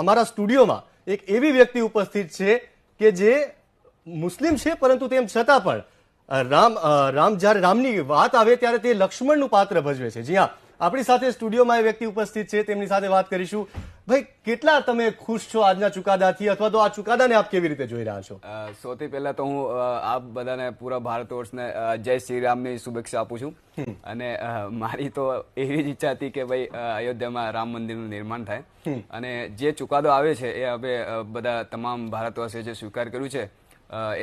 અમારા સ્ટુડિયોમાં એક એવી વ્યક્તિ ઉપસ્થિત છે કે જે મુસ્લિમ છે, પરંતુ તેમ છતાં પણ જ્યારે રામની વાત આવે ત્યારે તે લક્ષ્મણનું પાત્ર ભજવે છે. જી હા, આપણી સાથે સ્ટુડિયોમાં એ વ્યક્તિ ઉપસ્થિત છે, તેમની સાથે વાત કરીશું. ભાઈ, કેટલા તમે ખુશ છો આજના ચુકાદાથી, અથવા તો આ ચુકાદાને આપ કેવી રીતે જોઈ રહ્યા છો? સૌથી પહેલા તો હું આપ બધાને પૂરા ભારત વર્ષને જય શ્રી રામની શુભેચ્છા આપું છું. અને મારી તો એવી જ ઈચ્છા હતી કે ભાઈ અયોધ્યામાં રામ મંદિરનું નિર્માણ થાય. અને જે ચુકાદો આવે છે એ હવે બધા તમામ ભારતવાસીઓ જે સ્વીકાર કર્યું છે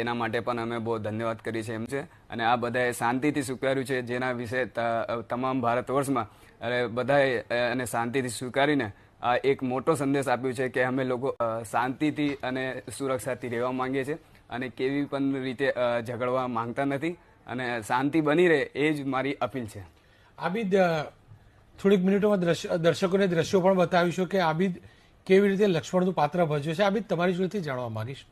એના માટે પણ અમે બહુ ધન્યવાદ કરીએ છીએ એમ છે. અને આ બધાએ શાંતિથી સ્વીકાર્યું છે, જેના વિશે તમામ ભારત વર્ષમાં બધાએ અને શાંતિથી સ્વીકારીને આ એક મોટો સંદેશ આપ્યો છે કે અમે લોકો શાંતિથી અને સુરક્ષાથી રહેવા માંગીએ છીએ અને કેવી પણ રીતે ઝઘડવા માંગતા નથી અને શાંતિ બની રહે એ જ મારી અપીલ છે. આબિદ, થોડીક મિનિટોમાં દર્શકોને દ્રશ્યો પણ બતાવીશું કે આબિદ કેવી રીતે લક્ષ્મણનું પાત્ર ભજવે છે. આબિદ, તમારી જોડેથી જાણવા માંગીશ,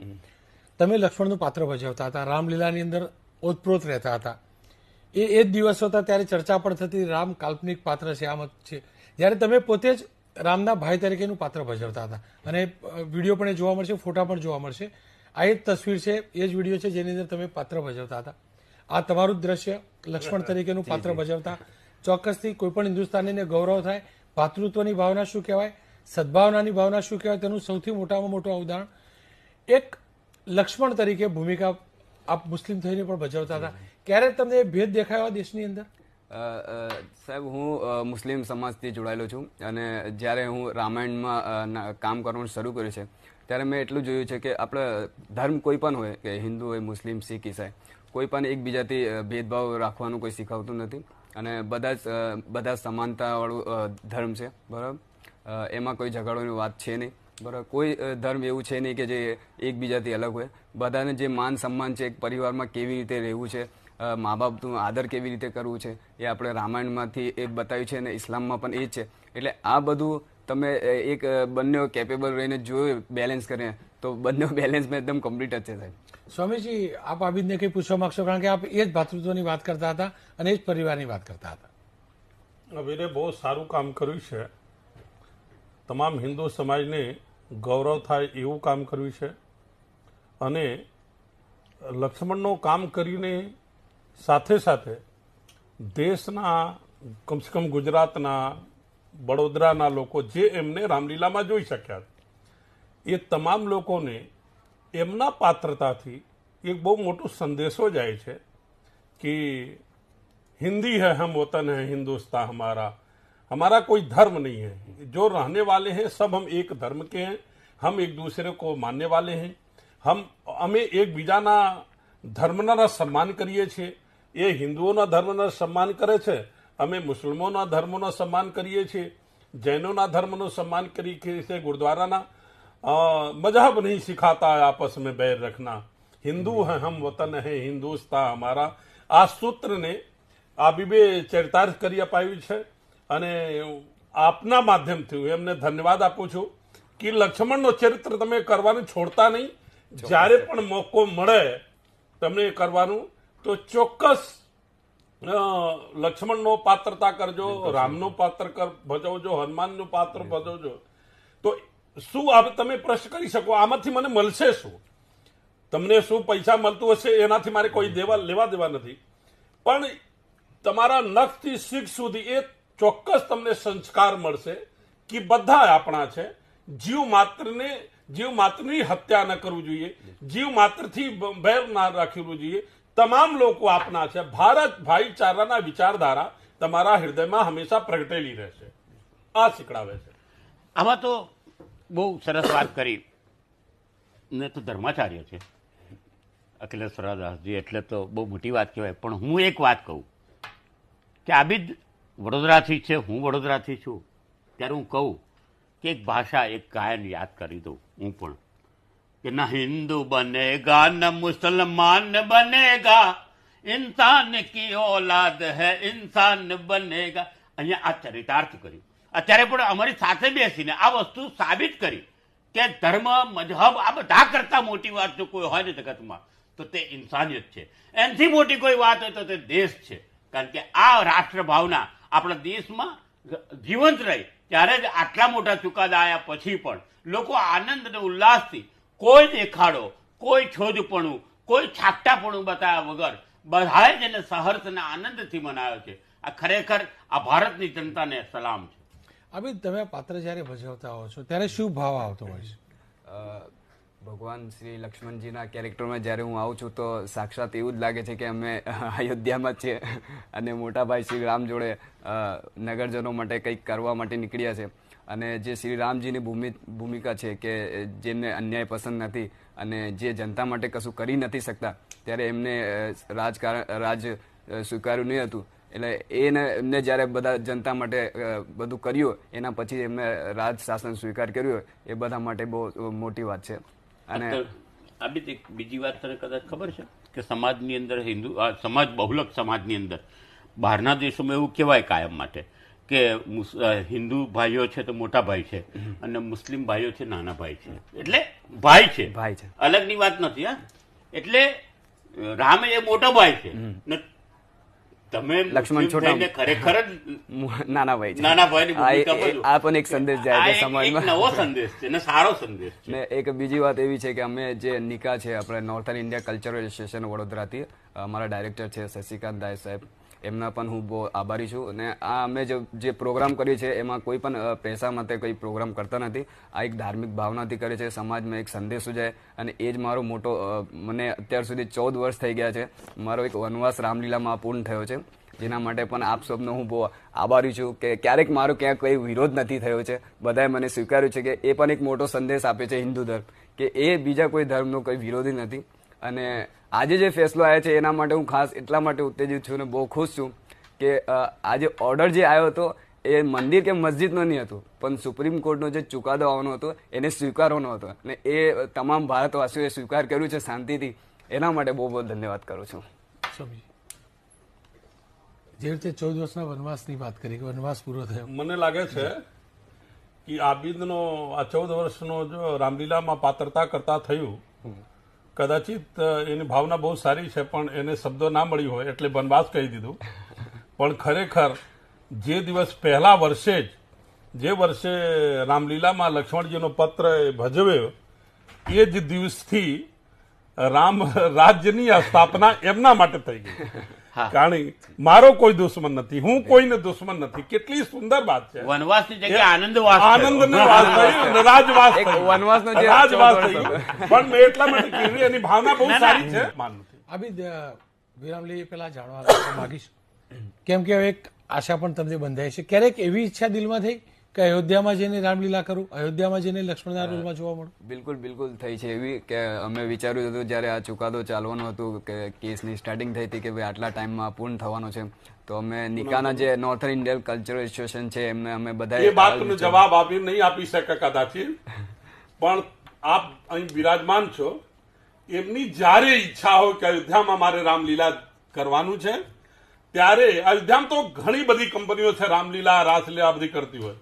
તમે લક્ષ્મણનું પાત્ર ભજવતા હતા, રામલીલાની અંદર ઓતપ્રોત રહેતા હતા. એ જ દિવસો હતા ત્યારે ચર્ચા પણ થતી રામ કાલ્પનિક પાત્ર છે, આમ છે. જ્યારે તમે પોતે જ રામના ભાઈ તરીકેનું પાત્ર ભજવતા હતા અને વિડીયો પણ જોવા મળશે, ફોટા પણ જોવા મળશે. આ એ જ તસવીર છે, એ જ વિડીયો છે જેની અંદર તમે પાત્ર ભજવતા હતા. આ તમારું જ દ્રશ્ય લક્ષ્મણ તરીકેનું પાત્ર ભજવતા. ચોક્કસથી કોઈ પણ હિન્દુસ્તાનીને ગૌરવ થાય. ભાતૃત્વની ભાવના શું કહેવાય, સદભાવનાની ભાવના શું કહેવાય, તેનું સૌથી મોટામાં મોટું ઉદાહરણ એક લક્ષ્મણ તરીકે ભૂમિકા આપ મુસ્લિમ થઈને પણ ભજવતા હતા. ક્યારે તમને ભેદ દેખાયો દેશની અંદર? સાહેબ, હું મુસ્લિમ સમાજથી જોડાયેલો છું અને જ્યારે હું રામાયણમાં કામ કરવાનું શરૂ કર્યું છે ત્યારે મેં એટલું જોયું છે કે આપણે ધર્મ કોઈ પણ હોય, કે હિન્દુ હોય, મુસ્લિમ, શીખ, ઈસાઈ, કોઈ પણ એકબીજાથી ભેદભાવ રાખવાનું કોઈ શીખવતું નથી અને બધા સમાનતાવાળું ધર્મ છે, બરાબર. એમાં કોઈ ઝઘડવાની વાત છે નહીં, બરાબર. કોઈ ધર્મ એવું છે નહીં કે જે એકબીજાથી અલગ હોય. બધાને જે માન સન્માન છે, એક પરિવારમાં કેવી રીતે રહેવું છે, મા બાપનું આદર કેવી રીતે કરવું છે, એ આપણે રામાયણમાંથી એ બતાવ્યું છે અને ઇસ્લામમાં પણ એ જ છે. એટલે આ બધું તમે એક બંને કેપેબલ રહીને જોયું, બેલેન્સ કરીને, તો બંને બેલેન્સમાં એકદમ કમ્પ્લીટ જ છે, સાહેબ. સ્વામીજી, આપ આબિદને કંઈ પૂછવા માંગશો? કારણ કે આપ એ જ ભાતૃત્વની વાત કરતા હતા અને એ જ પરિવારની વાત કરતા હતા. આબિદે બહુ સારું કામ કર્યું છે. તમામ હિન્દુ સમાજને ગૌરવ થાય એવું કામ કર્યું છે અને લક્ષ્મણનું કામ કરીને સાથે સાથે દેશના, કમસે કમ ગુજરાતના, વડોદરાના લોકો જે એમને રામલીલામાં જોઈ શક્યા એ તમામ લોકોને એમના પાત્રતાથી એક બહુ મોટો સંદેશો જાય છે કે हिंदी है हम वतन है हिंदुस्तान हमारा, हमारा कोई धर्म नहीं है, जो रहने वाले हैं सब हम एक धर्म के हैं, हम एक दूसरे को मानने वाले हैं, અમે એકબીજાના ધર્મના સન્માન કરીએ છીએ. એ હિન્દુઓના ધર્મના સન્માન કરે છે, અમે મુસ્લિમોના ધર્મોના સન્માન કરીએ છીએ, જૈનોના ધર્મનું સન્માન કરીએ છીએ. ગુરુદ્વારાના મજહબ નહીં સિખાતા આપસ મેં बैर रखना, हिंदू है हम वतन है हिंदुस्तान हमारा. આ સૂત્રને આબિબે ચરિતાર્થ કરી અપાવ્યું છે અને આપના માધ્યમથી હું એમને ધન્યવાદ આપું છું કે લક્ષ્મણનો ચરિત્ર તમે કરવાનું છોડતા નહીં. જ્યારે પણ મોકો મળે તમને કરવાનું તો ચોક્કસ લક્ષ્મણનો પાત્રતા કરજો, રામનું પાત્ર ભજવજો, હનુમાનનું પાત્ર ભજવજો. તો શું તમે પ્રશ્ન કરી શકો આમાંથી મને મળશે શું? તમને શું પૈસા મળતું હશે એનાથી મારે કોઈ લેવા દેવા નથી, પણ તમારા નખથી શીખ સુધી એ ચોક્કસ તમને સંસ્કાર મળશે કે બધા આપણા છે. જીવ માત્રની હત્યા ન કરવું જોઈએ, જીવ માત્રથી બેર ના રાખવું જોઈએ. તમામ લોકો આપના છે. ભારત ભાઈચારાના વિચારધારા તમારા હૃદયમાં હંમેશા પ્રગટેલી રહેશે. આ શીખડાવે છે. આમાં તો બહુ સરસ વાત કરી ને, તો ધર્માચાર્ય છે અખિલેશ્વર દાસજી, એટલે તો બહુ મોટી વાત કહેવાય. પણ હું એક વાત કહું કે આબિદ વડોદરાથી છે, હું વડોદરાથી છું, ત્યારે હું કહું કે એક ભાષા, એક ગાયન યાદ કરી દઉં હું પણ, કે ન હિન્દુ બનેગા ન મુસલમાન બનેગા, ઇન્સાન કી ઓલાદ હૈ ઇન્સાન બનેગા. અહીંયા આ ચરિતાર્થ કર્યું. અત્યારે પણ અમારી સાથે બેસીને આ વસ્તુ સાબિત કરી કે ધર્મ, મજહબ, આ બધા કરતા મોટી વાત જો કોઈ હોય ને જગતમાં તો તે ઇન્સાનિયત છે. એનાથી મોટી કોઈ વાત હોય તો તે દેશ છે. કારણ કે આ રાષ્ટ્ર ભાવના આપણા દેશમાં જીવંત રહી ત્યારે જ આટલા મોટા ચુકાદા આવ્યા પછી પણ લોકો આનંદ અને ઉલ્લાસથી કોઈ દેખાડો, કોઈ છોજપણું, કોઈ છાકટાપણું બતાવ્યા વગર બધાએ જ એને સહર્ષ અને આનંદથી મનાવ્યો છે. આ ખરેખર આ ભારતની જનતાને સલામ છે. આબિદ, તમે આ પાત્ર જ્યારે ભજવતા હો છો ત્યારે શું ભાવ આવતો હોય છે? ભગવાન શ્રી લક્ષ્મણજીના કેરેક્ટરમાં જ્યારે હું આવું છું તો સાક્ષાત એવું જ લાગે છે કે અમે અયોધ્યામાં જ છીએ અને મોટાભાઈ શ્રી રામ જોડે નગરજનો માટે કંઈક કરવા માટે નીકળ્યા છે. અને જે શ્રી રામજીની ભૂમિકા છે કે જેમને અન્યાય પસંદ નથી અને જે જનતા માટે કશું કરી નથી શકતા, ત્યારે એમને રાજ સ્વીકાર્યું નહીં હતું. એટલે એમને જ્યારે બધા જનતા માટે બધું કર્યું, એના પછી એમને રાજ શાસન સ્વીકાર કર્યું, એ બધા માટે બહુ મોટી વાત છે. અને આ બી એક બીજી વાત તને કદાચ ખબર છે કે સમાજની અંદર સમાજ બહુલક સમાજની અંદર બહારના દેશોમાં એવું કહેવાય કાયમ માટે કે હિન્દુ ભાઈઓ છે તો મોટા ભાઈ છે અને મુસ્લિમ ભાઈઓ છે નાના ભાઈ છે, એટલે ભાઈ છે, અલગની વાત નથી. હા, એટલે રામ એ મોટો ભાઈ છે ને તમે લક્ષ્મણ છોટા ખરેખર જ નાના ભાઈ છે. નાના ભાઈની ભૂમિકા ભજવો. આ પણ એક સંદેશ જાય છે એક સમાજમાં. નવો સંદેશ છે ને સારો સંદેશ છે. ને એક બીજી વાત એવી છે કે અમે જે નિકા છે આપણે નોર્થન ઇન્ડિયા કલ્ચરલ એસોસિએશન વડોદરાથી, અમારા ડાયરેક્ટર છે શશિકાંત દાય સાહેબ, એમના પણ હું બહુ આભારી છું. અને આ અમે જે પ્રોગ્રામ કરીએ છીએ એમાં કોઈ પણ પૈસા માટે કોઈ પ્રોગ્રામ કરતા નથી. આ એક ધાર્મિક ભાવનાથી કરે છે, સમાજમાં એક સંદેશો જાય. અને એ જ મારો મોટો, મને અત્યાર સુધી 14 વર્ષ થઈ ગયા છે, મારો એક વનવાસ રામલીલામાં પૂર્ણ થયો છે, જેના માટે પણ આપ સૌનો હું બહુ આભારી છું કે ક્યારેક મારો ક્યાંક કોઈ વિરોધ નથી થયો છે. બધાએ મને સ્વીકાર્યું છે કે એ પણ એક મોટો સંદેશ આપે છે હિન્દુ ધર્મ, કે એ બીજા કોઈ ધર્મનો કોઈ વિરોધી નથી. અને આજે જે ફેસલો આવ્યો છે એના માટે હું ખાસ એટલા માટે ઉત્તેજિત છું અને બહુ ખુશ છું કે આજે ઓર્ડર જે આવ્યો હતો એ મંદિર કે મસ્જિદનો નહીં હતું, પણ સુપ્રીમ કોર્ટનો જે ચુકાદો આવવાનો હતો એને સ્વીકારવાનો હતો. અને એ તમામ ભારતવાસીઓએ સ્વીકાર કર્યું છે શાંતિથી. એના માટે બહુ બહુ ધન્યવાદ કરું છું. જે રીતે 14 વર્ષના વનવાસની વાત કરી કે વનવાસ પૂરો થયો, મને લાગે છે કે આબિદનો આ 14 વર્ષનો જો રામલીલામાં પાત્રતા કરતા થયું, કદાચિત એની ભાવના બહુ સારી છે પણ એને શબ્દો ના મળી હોય એટલે વનવાસ કહી દીધું. પણ ખરેખર જે દિવસ પહેલા વર્ષે જે વર્ષે રામલીલામાં લક્ષ્મણજીનો પત્ર ભજવ્યો, એ જ દિવસથી રામ રાજ્યની આ સ્થાપના એમના માટે થઈ ગઈ. કારણ મારો કોઈ દુશ્મન નથી, હું કોઈને દુશ્મન નથી. કેટલી સુંદર વાત છે. વનવાસની જગ્યાએ આનંદવાસ રાજવાસ રાજવાસ થઈ ગયો. પણ મેં એટલા માટે કીધું એની ભાવના બહુ સારી છે. આબિદ, વિરામલી પેલા જાણવા માંગીશ, કેમ કે હવે એક આશા પણ તમને બંધાય છે, ક્યારેક એવી ઈચ્છા દિલમાં થઈ કે અયોધ્યામાં જઈને રામલીલા કરું, અયોધ્યામાં જઈને લક્ષ્મણના રોલમાં જોવા મળું? બિલકુલ થઈ છે એવી કે અમે વિચાર્યું હતું જ્યારે આ ચુકાદો ચાલવાનો હતું કે કેસની સ્ટાર્ટિંગ થઈ હતી કે ભાઈ આટલા ટાઈમમાં પૂર્ણ થવાનો છે, તો અમે નિકાના જે નોર્થન ઇન્ડિયન કલ્ચરલ એસોસિએશન છે એમને અમે બધા એ વાતનો જવાબ આપી નહીં આપી શકે કદાચિત, પણ આપ અહીં બિરાજમાન છો, એમની જ્યારે ઈચ્છા હોય કે અયોધ્યામાં મારે રામલીલા કરવાનું છે, ત્યારે અયોધ્યામાં તો ઘણી બધી કંપનીઓ છે રામલીલા રાસલીલા બધી કરતી હોય,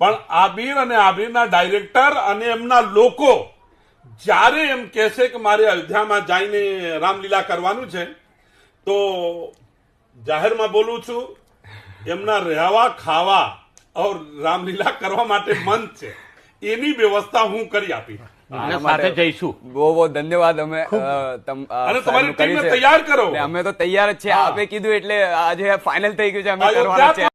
પણ આબિર અને આબિરના ડાયરેક્ટર અને એમના લોકો જ્યારે એમ કહેશે કે મારે અયોધ્યામાં જઈને રામલીલા કરવાનું છે, તો જાહેરમાં બોલું છું, એમના રહેવા ખાવા ઓર રામલીલા કરવા માટે મંચ છે, એની વ્યવસ્થા હું કરી આપી. સાથે જઈશું. બહુ ધન્યવાદ. અમે અને તમારી ટીમને તૈયાર કરો. અમે તો તૈયાર જ છે, આપે કીધું એટલે આજે ફાઇનલ થઈ ગયું છે, અમે કરવાના છે.